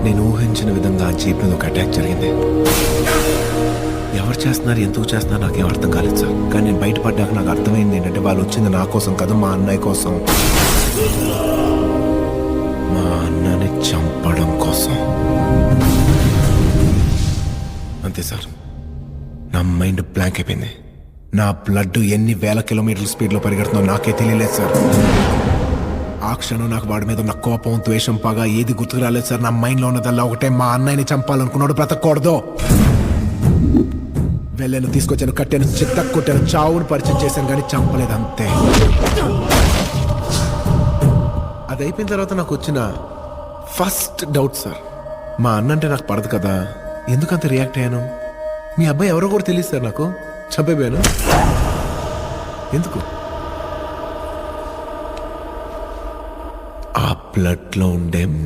నేను ఊహించిన విధంగా ఆ జీప్ మీద ఒక అటాక్ జరిగింది. ఎవరు చేస్తున్నారు, ఎందుకు చేస్తున్నారు నాకేం అర్థం కాలేదు సార్. కానీ నేను బయటపడ్డాక నాకు అర్థమైంది ఏంటంటే వాళ్ళు వచ్చింది నా కోసం కాదు, మా అన్నయ్య కోసం. మా అన్నని చంపడం కోసం. అంతే సార్. నా మైండ్ బ్లాంక్ అయిపోయింది. నా బ్లడ్ ఎన్ని వేల కిలోమీటర్ల స్పీడ్లో పరిగెడుతుందో నాకే తెలియలేదు సార్. ఆ క్షణం నాకు వాడి మీద ఉన్న కోపం, ద్వేషం, పగ ఏది గుర్తుకు రాలేదు సార్. నా మైండ్లో ఉన్నదల్లా ఒకటే, మా అన్నయ్యని చంపాలనుకున్నాడు, బ్రతకూడదు. వెళ్ళాను, తీసుకొచ్చాను, కట్టాను, చిత్త కొట్టాను, చావును పరిచయం చేశాను, కానీ చంపలేదు. అంతే. అది అయిపోయిన తర్వాత నాకు వచ్చిన ఫస్ట్ డౌట్ సార్, మా అన్న అంటే నాకు పడదు కదా, ఎందుకంత రియాక్ట్ అయ్యాను? మీ అబ్బాయి ఎవరో కూడా తెలియదు సార్ నాకు. చంపేపోయాను ఎందుకు? ఆ బ్లడ్లో ఉండే